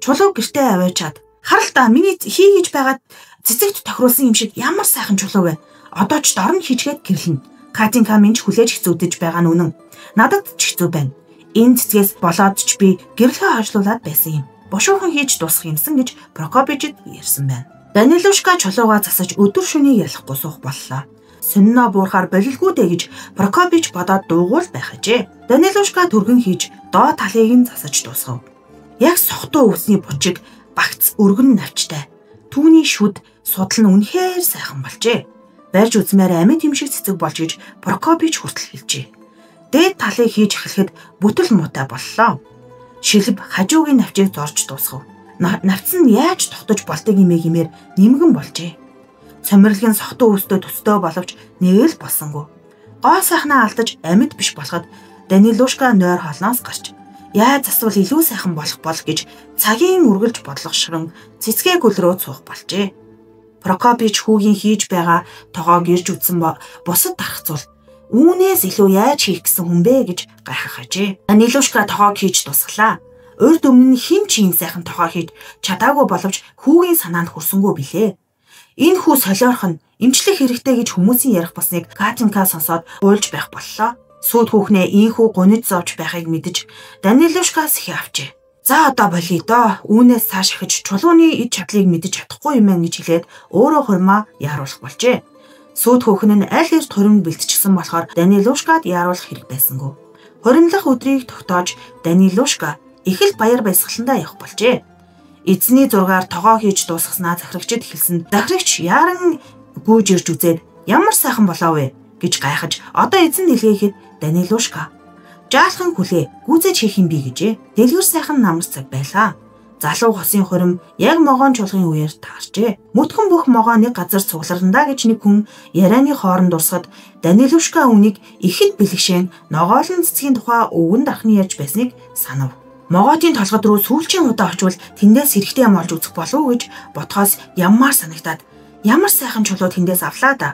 Чулуу гэртээ аваачаад харал та миний хийгэж байгаа цэцэгт тохируулсан юм шиг ямар сайхан чулуу вэ? Одоо ч дорн хийчгээд гэрлэнэ. Катинка минь хүлээж хэцүүдэж байгаа нь үнэн. Надад ч хэцүү байна. Энэ цэцгээс болоод ч би гэрлэхээ хойшлуулад байсан юм. Бушуухан хийж дуусах юмсан гэж Прокопичд ярьсан байна. Данилушка чулуугаа засаж өдөр шөнөний ялахгүй суух боллоо. Сониноо буурахаар болилгүй дээ гэж Прокопич бодоод дуугуул байх ажээ. Данилушка түргэн хийж доо талыг нь засаж дуусгав. Яг сохтуу өвсний бучиг багц өргөн навчтай. Түүний шүд судал нь үнэхээр сайхан болжээ. Барьж үзмээр амьд юм шиг цэцэг болж гэж Прокопич хүртэл хэлжээ. Дээд талыг хийж эхлэхэд бүтэл муутай боллоо. Шилб хажуугийн навчийг зорж дуусгав. Навц нь яаж тогтож болдог юм гэмээр нэмгэн болжээ. Цомирлгийн сохтуу өвстэй төстэй боловч нэг л болсонгүй. Гоо сайхнаа алдаж амьд биш болоход Данилушка нойр холноос гарч яаж засвал илүү сайхан болох гэж цагийн үргэлж бодлогошрон цэцгээ гөлрөө цуух болжээ. Прокопич хүүгийн хийж байгаа тоогоог ирж үтсэн бусад дарахцуул үүнээс илүү яаж хийх гэсэн хүн бэ гэж гайхах ажээ. Данилушка тоогоог хийж тусглаа. Урд өмнө нь хэн ч ийм сайхан тоогоо хийж чадаагүй боловч хүүгийн санаанд хүрсэнгүй билээ. Энэ хүү солиорхон эмчлэх хэрэгтэй гэж хүмүүсийн ярих болсныг Катинка сонсоод уйлж байх боллоо. Сүйд хүүхнээ ийхүү гуниж зовж байхыг мэдэж Данилушкаас их авчээ. За одоо болъё доо. Үүнээс цааш ихэж чулууны эд чадлыг мэдэж чадахгүй юм байна гэж хэлээд өөрөө хурмаа яаруулах болжээ. Сүйд хүүхэн нь аль эрт хуримд бэлтчихсэн болохоор Данилушкад яаруулах хэрэг байсангүй. Хуримлах өдрийг тогтоож Данилушка их л баяр баясгаландаа явах болжээ. Эзний зургаар тогоо хийж дуусгаснаа захирагчид хэлсэн. Захирагч яаран гүйж ирж үзээд ямар сайхан болоо вэ гэж гайхаж одоо эзэн нэлгээхэд Данилушка жаалхан хүлээ гүйцэж хийх юм би гэжээ. Дэлгэр сайхан намар цаг байлаа. Залуу хосын хурим яг могоон чуулгын үеэр таарчээ. Мөтгөн бүх могоо нэг газар цугларандаа гэж нэг хүн ярианы хооронд дурсахад Данилушка үнийг ихэд бэлгшээн ногоолын цэцгийн тухай өвгөн дарахны ярьж байсныг санав. Могоотын толгод руу сүүлчийн удаа очивол тэндээс хэрэгтэй юм олж үзэх болов уу гэж ботхоос яммаар санагтаад ямар сайхан чулуу тэндээс авлаа да.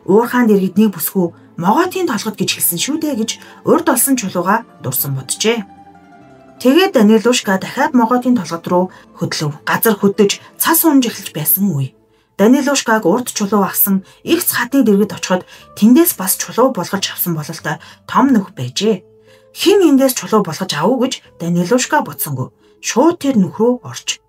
Уурхаанд иргэдний бүсгүй могоотын толгод гэж хэлсэн шүү дээ гэж урд олсон чулууга дурсан боджээ. Тэгээд Данилушка дахиад могоотын толгод руу хөдлөв. Газар хөдөж цас унж эхэлж байсан үе. Данилушкаг урд чулуу авсан их цхатны дэргэд очиход тэндээс бас чулуу болгож авсан бололтой том нөх байжээ. Хин эндээс чулуу болгож авав гэж Данилушка бодсонгүй. Шууд тэр нүх рүү орж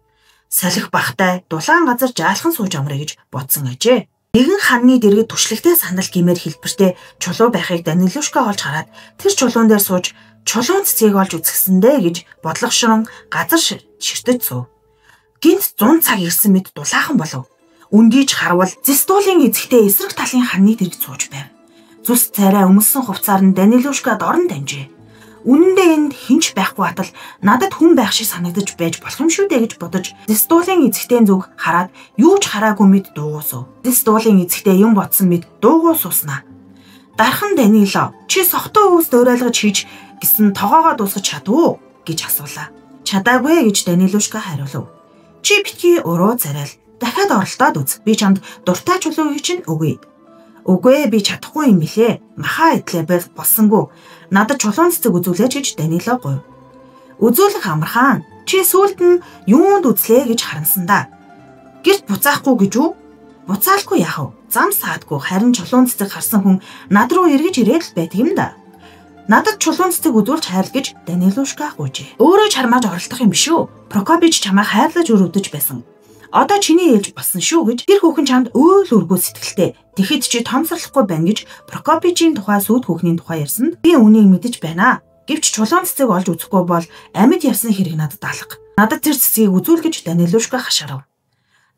салхи бахтай дулаан газар жаалхан сууж амраа гэж бодсон ажээ. Нэгэн ханны дэргэд түшлэгтэй сандал гимээр хэлбэртэй чулуу байхыг Данилушка олж хараад тэр чулуун дээр сууж чулуун цэцгийг олж үзэсгэндэ гэж бодлогошрон газар ширтэж суув. Гинт 100 цаг ирсэн мэд дулаахан болов. Үндийж харвал Зистуулын эзэгтэй эсрэг талын ханны дэргэд сууж байв. Зүс царай өмссөн хувцаар нь Данилушка дорн дамжээ. Үнэндээ энд хинч байхгүй атал надад хүн байх шиг санагдаж байж болох юм шүү дээ гэж бодож Зистуулын эзэгтэй зүг хараад юу ч хараагүй мэд дуугуусав. Зистуулын эзэгтэй юм бодсон мэд дуугуус уснаа. Дархан Данило чи сохтоо өвс дөөрэлгэж хийж гэсэн тогоогоо дуусгаж чадв уу гэж асуулаа. Чадаагүй гэж Данилушка хариулав. Чи битгий уруу царай дахиад оролдоод үз. Би чамд дуртай чулууг чинь өгье. Үгүй би чадахгүй юм билээ. Махаа идлээ болсонгүй. Надад чулуун цэцэг үзүүлээч гэж Данило гуйв. Үзүүлэх амархан. Чи сүулт нь юунд үзлээ гэж харамсандаа. Гэрт буцаахгүй гэж үү? Буцаалгүй яах вэ? Зам саадгүй харин чулуун цэцэг харсан хүн над руу эргэж ирээд л байдаг юм да. Надад чулуун цэцэг үзүүлж хайр гэж Данилушка гуйжээ. Өөрөө чармааж оролдох юм биш үү? Прокопич чамаа хайрлаж өрөвдөж байсан. Одоо чиний ээлж болсон шүү гэж тэр хүүхэн чамд өөл өргөө сэтгэлтэй. Тэгэхэд чи томсорлохгүй байна гэж Прокопичийн тухай сүйд хүүхний тухай ярьсан. Би үнийг мэдэж байна. Гэвч чулуун цэцэг олж үзэхгүй бол амьд явсан хэрэг надад алга. Надад тэр цэцгийг үзүүл гэж Данилушка хашарав.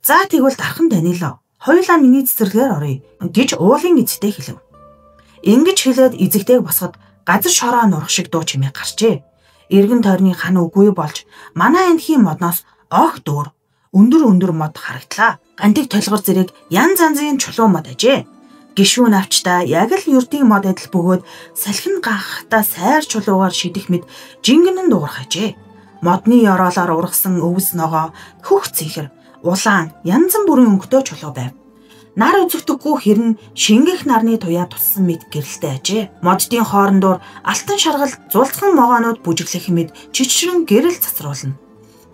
За тэгвэл дархан Данило, хоёулаа миний цэцэрлэгээр оръё гэж уулын эзэдтэй хэлв. Ингэж хэлээд эзэгтэйг босгод газар шороо нурах шиг дуу чимээ гарчээ. Эргэн тойрны хан үгүй болж манай энхийн модноос огт дөр өндөр мод харагдлаа. Гантиг толгор зэрэг янз янзын чулуун мод ажээ. Гишүүн авчтаа яг л юрдийн мод адил бөгөөд салхин ганхтаа сайр чулуугаар шидэх мэд жингэнэн дуурах ажээ. Модны ёроолоор ургасан өвс ногоо, хөх цэхэр, улаан, янз бүрийн өнгөтэй чулуу байв. Нар үзэгдэхгүй хэрн шингэх нарны туяа туссан мэд гэрэлтэй ажээ. Моддын хоорондоор алтан шаргал зулцхан могоонууд бүжиглэх мэд чичрэн гэрэл цацруулна.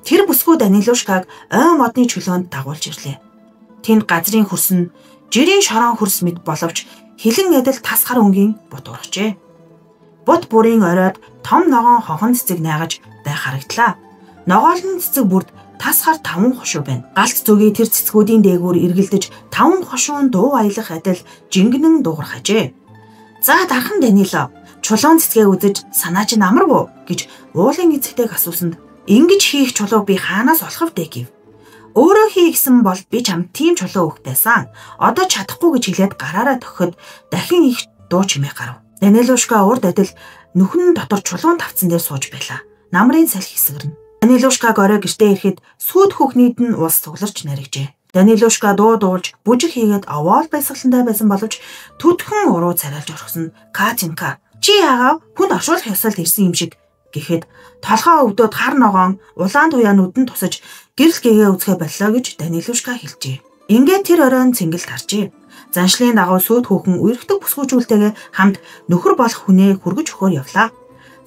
Тэр бүсгүй Данилушкаг ой модны чулуунд дагуулж ирлээ. Тэнд газрын хөрс нь жирийн шорон хөрс мэд боловч хилэн адил тас хар өнгийн бут ургажээ. Бут бүрийн оройд том ногоон хонхон цэцэг найгаж байх харагдлаа. Ногоолны цэцэг бүрд тас хар 5 хошуу байна. Галт зүгийн тэр цэцгүүдийн дээгүүр эргэлдэж 5 хошуун дуу аялах адил жингэнэн дуугарх ажээ. За дархан Данило, чулуун цэцгээ үзэж санаа чинь амаргүй гэж уулын эзэгтэйг асуусанд ингэж хийх чулуу би хаанаас олох вэ гэв. Өөрөө хий гэсэн бол би чамд тийм чулуу өгөх байсан. Одоо чадахгүй гэж хэлээд гараараа төгөхөд дахин их дуу чимээ гарав. Данилушка урд адил нүхэн дотор чулуун тавцан дээр сууж байлаа. Намрын салхи хэсгэрнэ. Данилушкаг орой гэртээ ирэхэд сүйд хүүхнийд нь улс цугларч наригжээ. Данилушка дуу дуулж бүжиг хийгээд овоол баясгалантай байсан боловч төдхөн уруу царайлж орхисон Катинка чи яагаад хүнд оршуулах ёсолд ирсэн юм шиг гэхэд толгоо өвдөд хар ногоон улаан туяа нүдэнд тусаж гэрэл гээгээ үзэхэ боллоо гэж Данилушка хэлжээ. Ингээд тэр оройн цэнгэл таржээ. Заншлын дагуу сүйд хүүхэн үерхдэг бүсгүйчүүлтэйгээ хамт нөхөр болох хүнээ хүргэж өгөхөөр явлаа.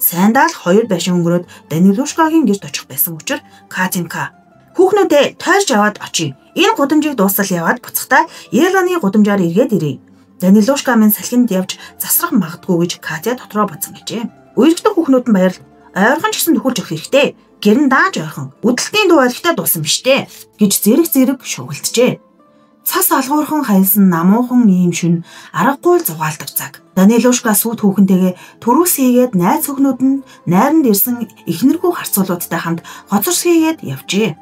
Сайндаа л 2 байшин өнгөрөөд Данилушкагийн гэрт очих байсан учраас Катинка хүүхнүүдээ тойрч аваад очие. Энэ гудамжийг дуустал яваад буцахдаа Еланы гудамжаар эргээд ирье. Данилушка минь салхинд явж засрах магадгүй гэж Катя дотроо бодсон гэжээ. Үерхдэг хүүхнүүд нь баярлал ойрхон ч гэсэн төхүүлж өгөх хэрэгтэй. Гэрн дааж ойрхон. Үдэлтийн дуу ойлгохтой дуусан биш дээ гэж зэрэг шугалтжээ. Цас алгуурхан хаялсан намуухан ийм шүн аргагүй л зугаалдаг цаг. Данилушка сүйт хүүхэнтэйгээ төрөөс хийгээд найз хүүхнүүд нь найранд ирсэн эхнэргүй харцуулуудтай хамт хоцорс хийгээд явжээ.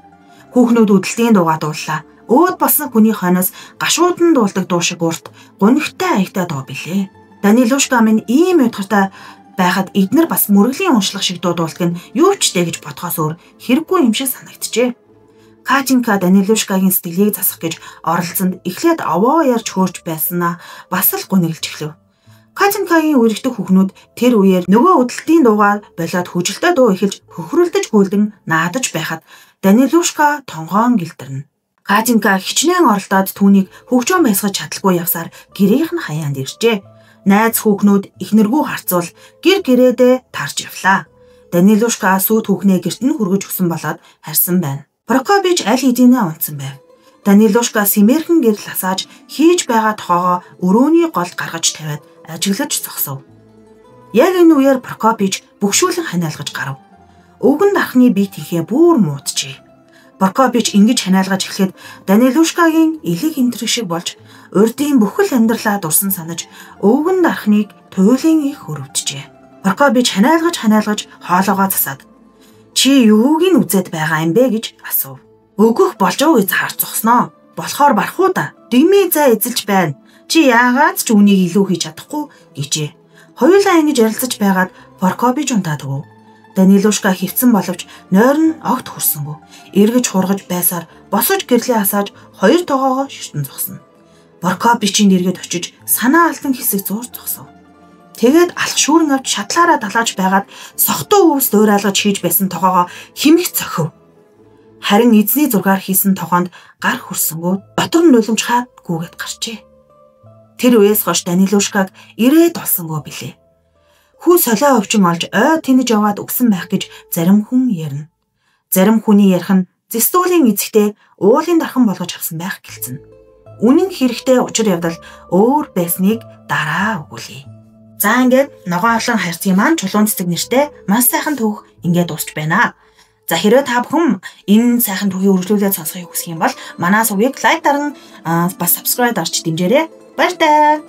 Хүүхнүүд үдэлтийн дуугаа дууллаа. Өөд болсон хүний хойноос гашууд нь дуулдаг дуу шиг урт гунигтай аягтай дуу билээ. Данилушка минь ийм удахтай байхад эднэр бас мөргөлийн уншлах шиг дуу дуулдаг нь юу ч дээ гэж бодхоос өөр хэрэггүй юм шиг санагджээ. Катинка Данилушкагийн сэтгэлийг засах гэж оролцсонд эхлээд овоо ярьж хөөрч байснаа бас л гуниглж эхлэв. Катинкагийн үрэгдэх хүүхнүүд тэр үеэр нөгөө үдэлтийн дуугаар болоод хөжилтэй дуу эхэлж хөхрөлдөж гүйлдэн наадаж байхад Данилушка тонгоон гэлтэрнэ. Катинка хичнээн оролдоод түүнийг хөгжөөн байсгаж чадалгүй явсаар гэрийнх нь хаяанд иржээ. Найз хүүхнүүд эхнэргүй харцуул гэр гэрээдээ тарж явлаа. Данилушка сүйт хүүхнээ гэрт нь хүргэж өгсөн болоод харьсан байна. Прокопич аль хэдийнэ унтсан байв. Данилушка симэрхэн гэрэл асааж хийж байгаа тоогоо өрөөний голд гаргаж тавиад ажиглаж зогсов. Яг энэ үеэр Прокопич бөгшүүлэн ханиалгаж гарав. Өвгөн дархны бие тихээ бүр мууджээ. Прокопич ингэж ханиалгаж эхлэхэд Данилушкагийн элэг энтрэг шиг болж урдын бүхэл амьдралаа дурсан санаж өвгөн дархныг туйлын их хөрөвдөжээ. Прокопич ханиалгаж хоолоогоо засаад "Чи юуг нь үзээд байгаа юм бэ?" гэж асуув. "Өгөх болж уу гэж харж зогсноо. Болохоор барах уу да. Дэмий зай эзэлж байна. Чи яагаад ч үүнийг илүү хийж чадахгүй?" гэжээ. Хоёулаа ингэж ярилцаж байгаад Прокопич унтаад өгөв. Данилушка хөвцөн боловч нойр нь огт хүрсэнгүй. Эргэж хургаж байсаар босож гэрлээ асааж хоёр тоогоогоо ширтэн зогсно. Прокопичийн эргээд очиж санаа алдан хэсэг зуурж зогсов. Тэгээд алх шүүрэн авч шатлаараа далааж байгаад сохтуу өвс дуурайлгаж хийж байсан тоогоогоо химэх цохив. Харин эзний зургаар хийсэн тогоонд гар хүрсэнгүү дотор нь нулимчхаад гүгээд гарчээ. Тэр үеэс хойш Данилушкаг ирээд олсонгүй билээ. Хүү солио өвчин олж ой тэнэж яваад өгсөн байх гэж зарим хүн ярина. Зарим хүний ярих нь зэстүүлийн эзэгтэй уулын дархан болгож авсан байх гэлцэн. Үнэн хэрэгтэй учир явдал өөр байсныг дараа өгүүлье. За ингээд ногоон авлан хайрцгийн маань чулуун цэцэг нэртэй маш сайхан түүх ингээд дуусч байна. За хэрвээ та бүхэн энэ сайхан түүхийг үргэлжлүүлээд сонсохыг хүсэх юм бол манай сувгийг лайк даран бас subscribe дарж дэмжээрэй. Баяр таа.